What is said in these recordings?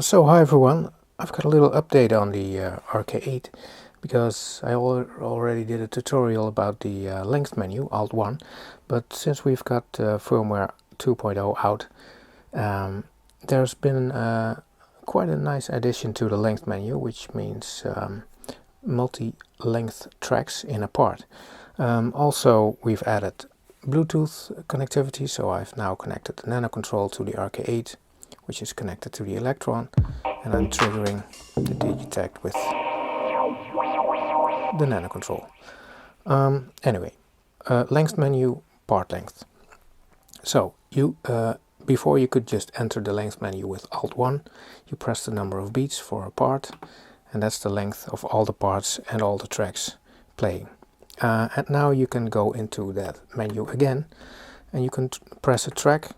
So hi everyone, I've got a little update on the RK008 because I already did a tutorial about the length menu, ALT+1, but since we've got firmware 2.0 out, there's been quite a nice addition to the length menu, which means multi-length tracks in a part. Also, we've added Bluetooth connectivity, so I've now connected the nano control to the RK008, which is connected to the electron, and I'm triggering the digitect with the nano control. Anyway, length menu, part length. So you before you could just enter the length menu with ALT+1, you press the number of beats for a part, and that's the length of all the parts and all the tracks playing. And now you can go into that menu again, and you can press a track,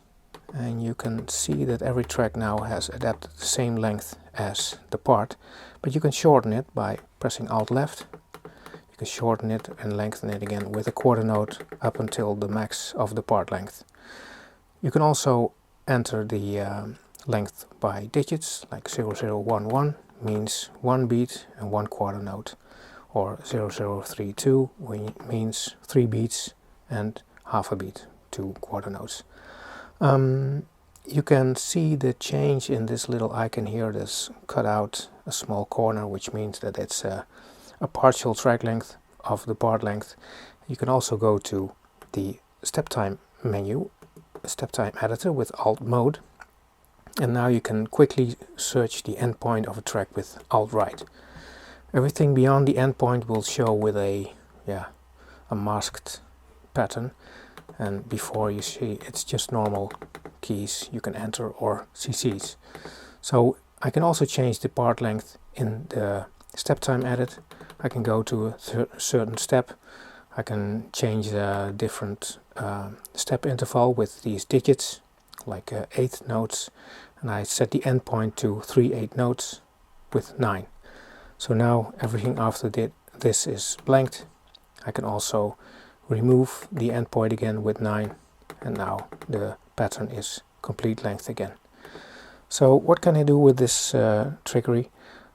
and you can see that every track now has adapted the same length as the part, but you can shorten it by pressing Alt left. You can shorten it and lengthen it again with a quarter note up until the max of the part length. You can also enter the length by digits, like 0011 means 1 beat and 1 quarter note, or 0032 means 3 beats and half a beat, 2 quarter notes. You can see the change in this little icon here. That's cut out a small corner, which means that it's a partial track length of the part length. You can also go to the StepTime menu, StepTime Editor with ALT+MODE, and now you can quickly search the endpoint of a track with Alt-right. Everything beyond the endpoint will show with a masked pattern, and before you see it's just normal keys you can enter or CCs. So I can also change the part length in the StepTime edit. I can go to a certain step. I can change a different step interval with these digits, like 8 notes, and I set the endpoint to 3 8 notes with 9. So now everything after this is blanked. I can also remove the endpoint again with 9, and now the pattern is complete length again. So what can I do with this trickery?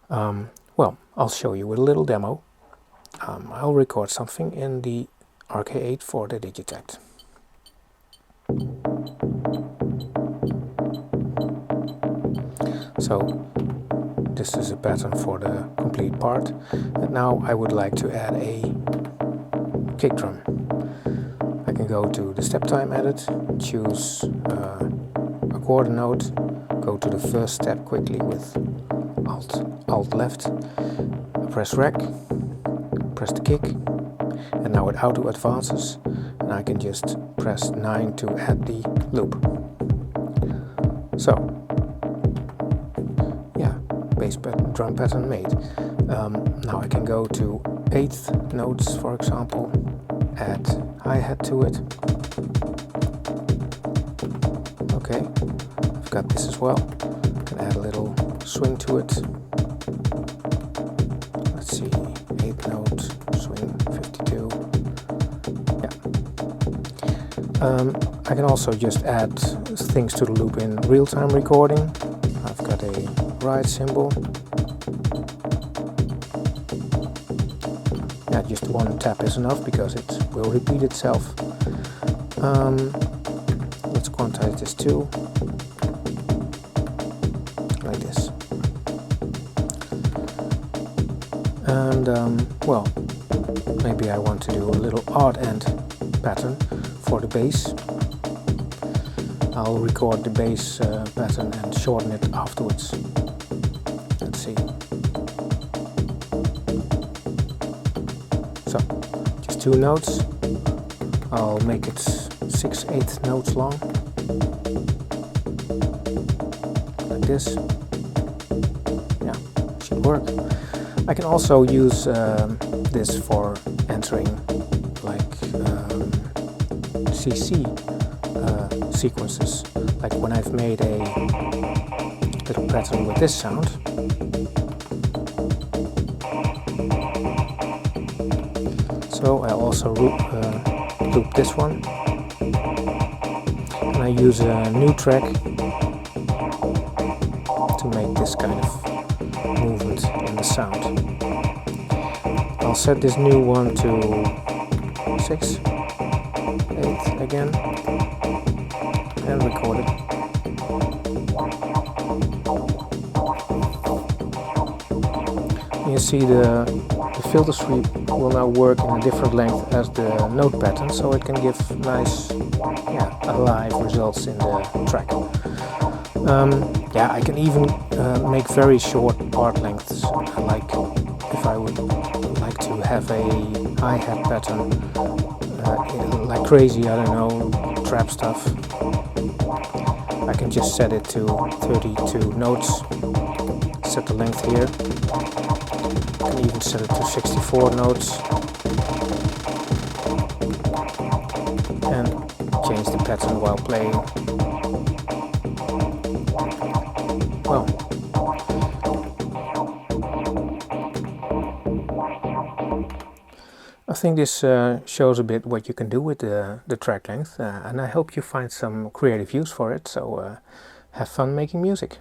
Well, I'll show you with a little demo. I'll record something in the RK008 for the digitect. So this is a pattern for the complete part, and now I would like to add a kick drum. I can go to the StepTime edit, choose a quarter note, go to the first step quickly with Alt left, press Rec, press the kick, and now it auto advances, and I can just press 9 to add the loop. So yeah, bass drum pattern made. Now I can go to 8th notes, for example, add hi-hat to it. Okay, I've got this as well. I can add a little swing to it. Let's see, 8th note, swing 52. Yeah. I can also just add things to the loop in real-time recording. I've got a ride symbol. Yeah, just one tap is enough because it will repeat itself. Let's quantize this too, like this. And well, maybe I want to do a little odd end pattern for the bass. I'll record the bass pattern and shorten it afterwards. Let's see. So, just 2 notes. I'll make it 6 8 notes long, like this. Yeah, should work. I can also use this for entering like CC sequences, like when I've made a little pattern with this sound. So I also loop this one, and I use a new track this kind of movement in the sound. I'll set this new one to 6, 8 again, and record it. You see the filter sweep will now work in a different length as the note pattern, so it can give nice, alive results in the track. I can even make very short part lengths, like if I would like to have a hi-hat pattern like crazy, I don't know, trap stuff. I can just set it to 32 notes, set the length here. I can even set it to 64 notes and change the pattern while playing. Well, I think this shows a bit what you can do with the track length, and I hope you find some creative use for it, so have fun making music.